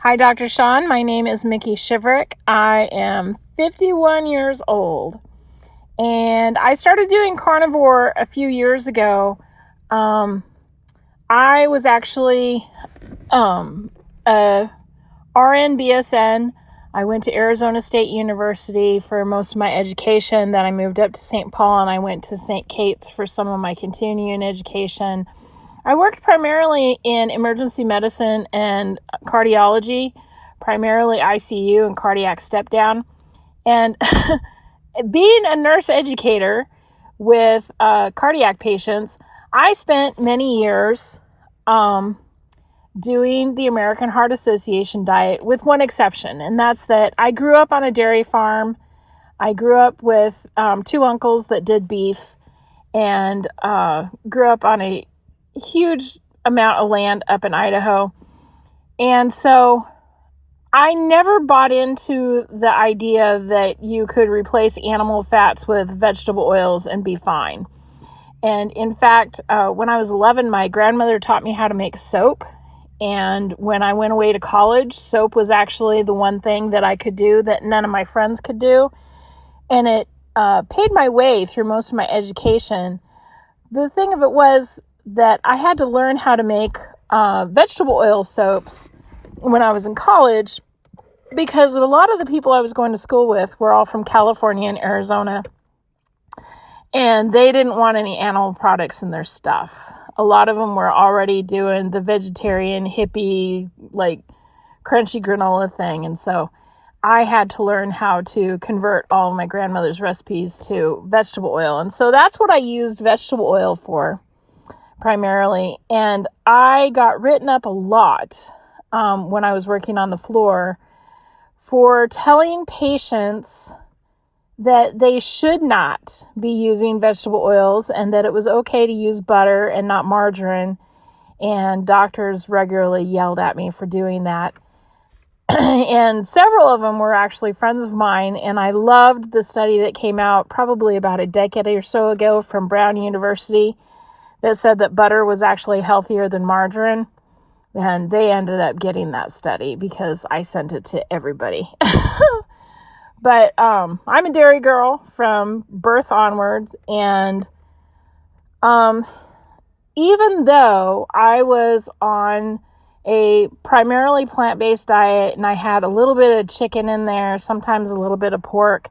Hi, Dr. Sean. My name is Miki. I am 51 years old, and I started doing carnivore a few years ago. I was actually a RN BSN. I went to Arizona State University for most of my education. Then I moved up to St. Paul, and I went to St. Kate's for some of my continuing education. I worked primarily in emergency medicine and cardiology, primarily ICU and cardiac step down. And being a nurse educator with cardiac patients, I spent many years doing the American Heart Association diet, with one exception, and that's that I grew up on a dairy farm. I grew up with two uncles that did beef, and grew up on a huge amount of land up in Idaho. And so I never bought into the idea that you could replace animal fats with vegetable oils and be fine. And in fact, when I was 11, my grandmother taught me how to make soap. And when I went away to college, soap was actually the one thing that I could do that none of my friends could do. And it paid my way through most of my education. The thing of it was that I had to learn how to make vegetable oil soaps when I was in college, because a lot of the people I was going to school with were all from California and Arizona, and they didn't want any animal products in their stuff. A lot of them were already doing the vegetarian hippie, like crunchy granola thing, and so I had to learn how to convert all of my grandmother's recipes to vegetable oil. And so that's what I used vegetable oil for primarily. And I got written up a lot when I was working on the floor for telling patients that they should not be using vegetable oils and that it was okay to use butter and not margarine. And doctors regularly yelled at me for doing that. And several of them were actually friends of mine, and I loved the study that came out probably about a decade or so ago from Brown University that said that butter was actually healthier than margarine. And they ended up getting that study because I sent it to everybody. But I'm a dairy girl from birth onwards, and even though I was on a primarily plant-based diet and I had a little bit of chicken in there, sometimes a little bit of pork,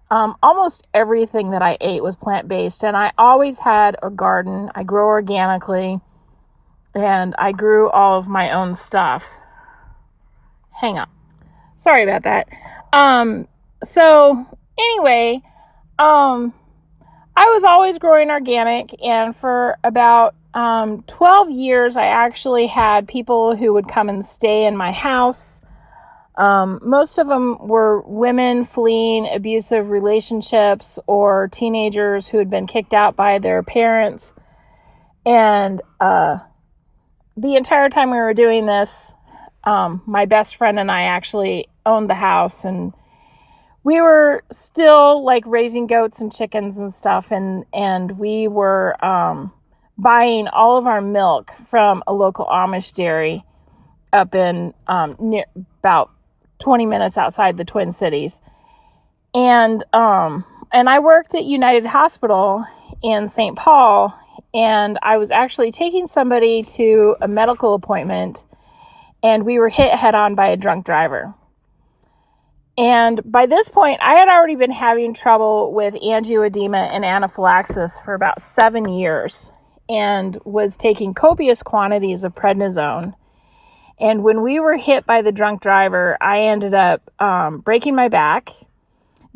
almost everything that I ate was plant-based. And I always had a garden. I grow organically, and I grew all of my own stuff. Hang on. Sorry about that. So anyway, I was always growing organic, and for about 12 years, I actually had people who would come and stay in my house. Most of them were women fleeing abusive relationships or teenagers who had been kicked out by their parents. And the entire time we were doing this, my best friend and I actually owned the house, and we were still like raising goats and chickens and stuff, and we were buying all of our milk from a local Amish dairy up in near about 20 minutes outside the Twin Cities. And I worked at United Hospital in St. Paul, and I was actually taking somebody to a medical appointment, and we were hit head on by a drunk driver. And by this point, I had already been having trouble with angioedema and anaphylaxis for about 7 years, and was taking copious quantities of prednisone. And when we were hit by the drunk driver, I ended up breaking my back,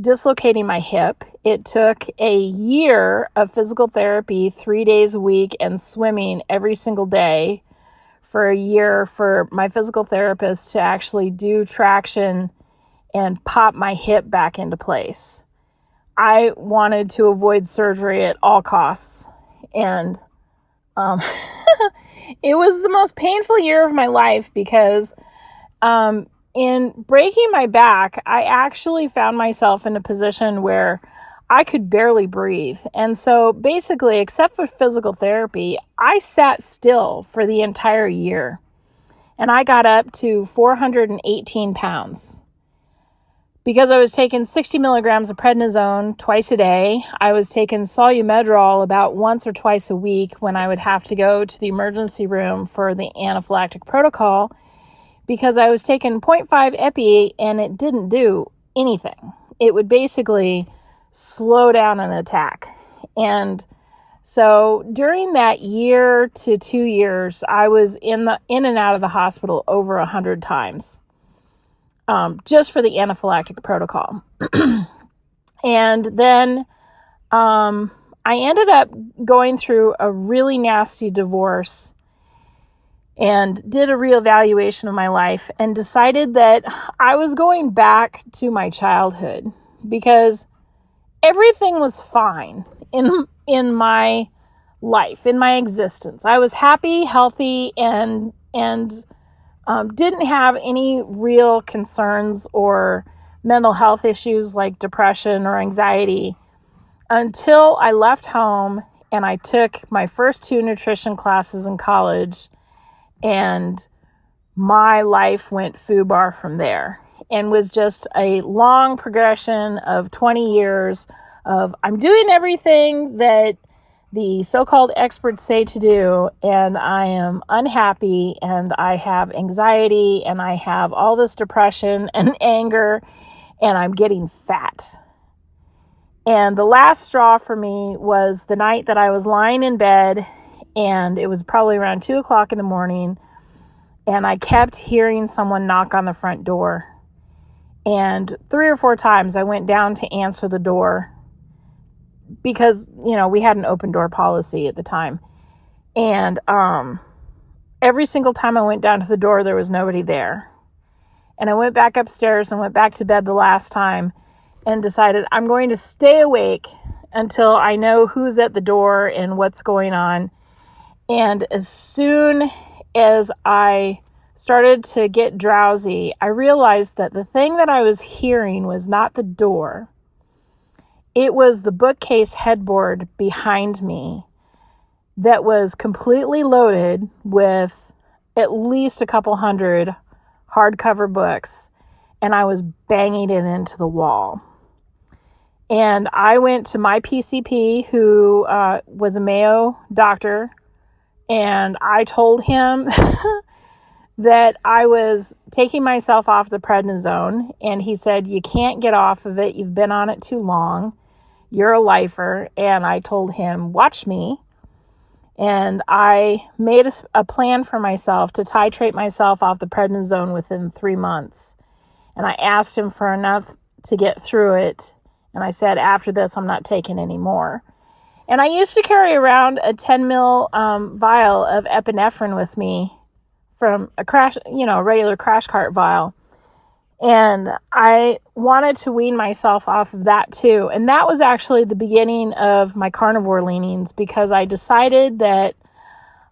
dislocating my hip. It took a year of physical therapy, 3 days a week, and swimming every single day for a year for my physical therapist to actually do traction and pop my hip back into place. I wanted to avoid surgery at all costs. And it was the most painful year of my life because in breaking my back, I actually found myself in a position where I could barely breathe. And so basically, except for physical therapy, I sat still for the entire year. and I got up to 418 pounds. Because I was taking 60 milligrams of prednisone twice a day, I was taking Solumedrol about once or twice a week when I would have to go to the emergency room for the anaphylactic protocol, because I was taking 0.5 epi and it didn't do anything. It would basically slow down an attack. And so during that year to 2 years, I was in and out of the hospital over 100 times. Just for the anaphylactic protocol. And then I ended up going through a really nasty divorce and did a reevaluation of my life and decided that I was going back to my childhood because everything was fine in my life, in my existence. I was happy, healthy, and didn't have any real concerns or mental health issues like depression or anxiety until I left home and I took my first 2 nutrition classes in college, and my life went foobar from there and was just a long progression of 20 years of I'm doing everything that the so-called experts say to do, and I am unhappy, and I have anxiety, and I have all this depression and anger, and I'm getting fat. And the last straw for me was the night that I was lying in bed, and it was probably around 2 o'clock in the morning, and I kept hearing someone knock on the front door. And 3 or 4 times I went down to answer the door, because, we had an open door policy at the time. And every single time I went down to the door, there was nobody there. And I went back upstairs and went back to bed the last time and decided I'm going to stay awake until I know who's at the door and what's going on. And as soon as I started to get drowsy, I realized that the thing that I was hearing was not the door. It was the bookcase headboard behind me that was completely loaded with at least a couple hundred hardcover books, and I was banging it into the wall. And I went to my PCP, who was a Mayo doctor, and I told him that I was taking myself off the prednisone, and he said, "You can't get off of it. You've been on it too long. You're a lifer." And I told him, "Watch me." And I made a plan for myself to titrate myself off the prednisone within 3 months. And I asked him for enough to get through it. And I said, after this, I'm not taking any more. And I used to carry around a 10 mil vial of epinephrine with me from a regular crash cart vial. And I wanted to wean myself off of that too. And that was actually the beginning of my carnivore leanings, because I decided that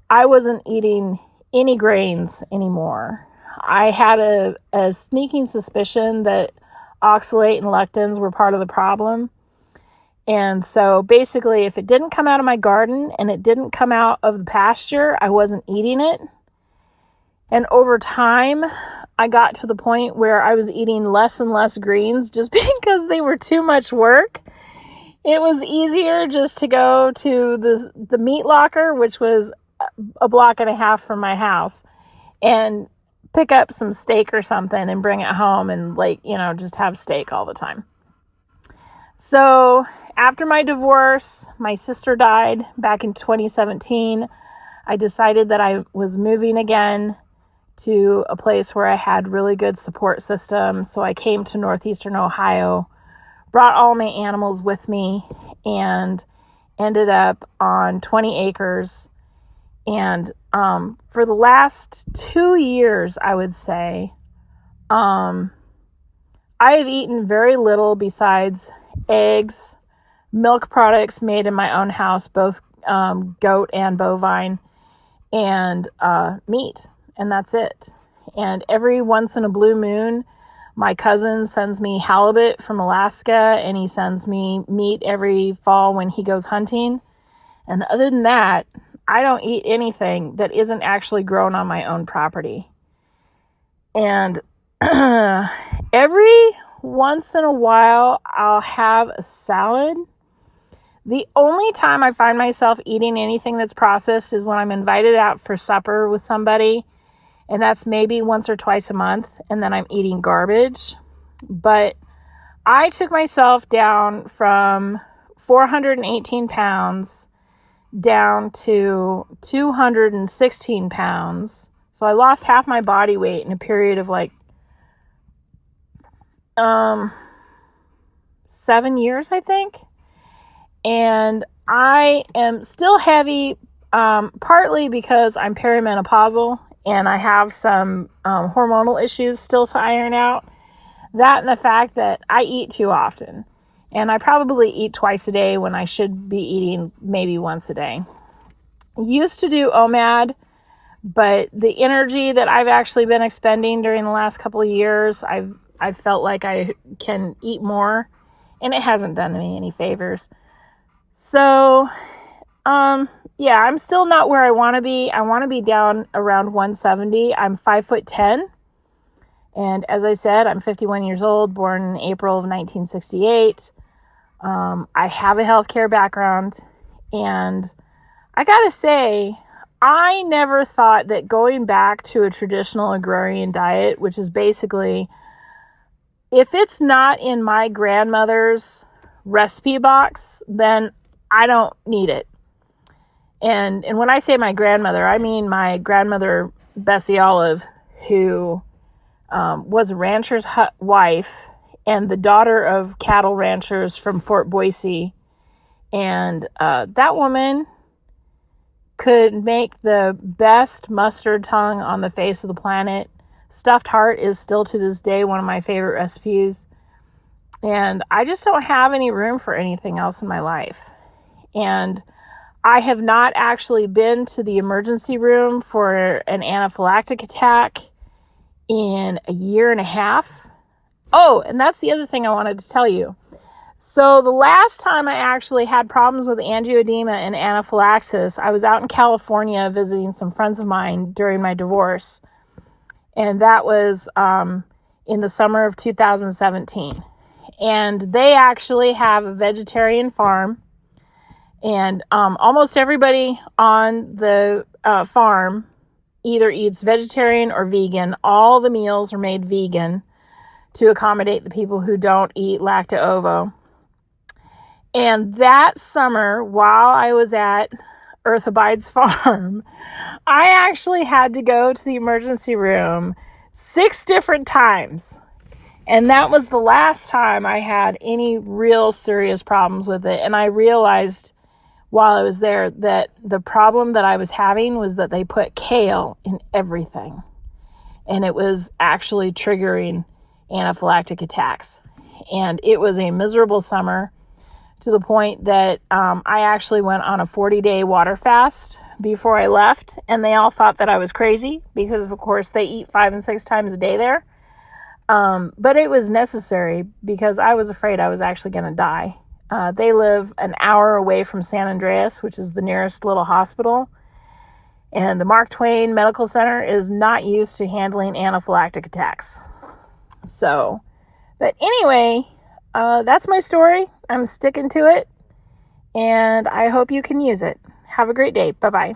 I wasn't eating any grains anymore. I had a sneaking suspicion that oxalate and lectins were part of the problem. And so basically, if it didn't come out of my garden and it didn't come out of the pasture, I wasn't eating it. And over time, I got to the point where I was eating less and less greens just because they were too much work. It was easier just to go to the meat locker, which was a block and a half from my house, and pick up some steak or something and bring it home and just have steak all the time. So after my divorce, my sister died back in 2017. I decided that I was moving again to a place where I had really good support system. So I came to Northeastern Ohio, brought all my animals with me, and ended up on 20 acres. And for the last 2 years, I would say, I have eaten very little besides eggs, milk products made in my own house, both goat and bovine, and meat. And that's it. And every once in a blue moon, my cousin sends me halibut from Alaska, and he sends me meat every fall when he goes hunting. And other than that, I don't eat anything that isn't actually grown on my own property. And every once in a while, I'll have a salad. The only time I find myself eating anything that's processed is when I'm invited out for supper with somebody, and that's maybe once or twice a month, and then I'm eating garbage. But I took myself down from 418 pounds down to 216 pounds. So I lost half my body weight in a period of like 7 years, I think. And I am still heavy, partly because I'm perimenopausal and I have some hormonal issues still to iron out. That and the fact that I eat too often. And I probably eat twice a day when I should be eating maybe once a day. I used to do OMAD, but the energy that I've actually been expending during the last couple of years, I've felt like I can eat more, and it hasn't done me any favors. So, yeah, I'm still not where I want to be. I want to be down around 170. I'm 5'10". And as I said, I'm 51 years old, born in April of 1968. I have a healthcare background, and I gotta say, I never thought that going back to a traditional agrarian diet, which is basically, if it's not in my grandmother's recipe box, then I don't need it. And when I say my grandmother, I mean my grandmother, Bessie Olive, who was a rancher's wife and the daughter of cattle ranchers from Fort Boise. And that woman could make the best mustard tongue on the face of the planet. Stuffed heart is still to this day one of my favorite recipes. And I just don't have any room for anything else in my life. And I have not actually been to the emergency room for an anaphylactic attack in a year and a half. Oh, and that's the other thing I wanted to tell you. So the last time I actually had problems with angioedema and anaphylaxis, I was out in California visiting some friends of mine during my divorce. And that was in the summer of 2017. And they actually have a vegetarian farm. And almost everybody on the farm either eats vegetarian or vegan. All the meals are made vegan to accommodate the people who don't eat lacto-ovo. And that summer, while I was at Earth Abide's farm, I actually had to go to the emergency room 6 different times. And that was the last time I had any real serious problems with it. And I realized while I was there that the problem that I was having was that they put kale in everything. And it was actually triggering anaphylactic attacks. And it was a miserable summer to the point that I actually went on a 40-day water fast before I left. And they all thought that I was crazy because, of course, they eat 5 and 6 times a day there. But it was necessary because I was afraid I was actually going to die. They live an hour away from San Andreas, which is the nearest little hospital. And the Mark Twain Medical Center is not used to handling anaphylactic attacks. So, but anyway, that's my story. I'm sticking to it. And I hope you can use it. Have a great day. Bye-bye.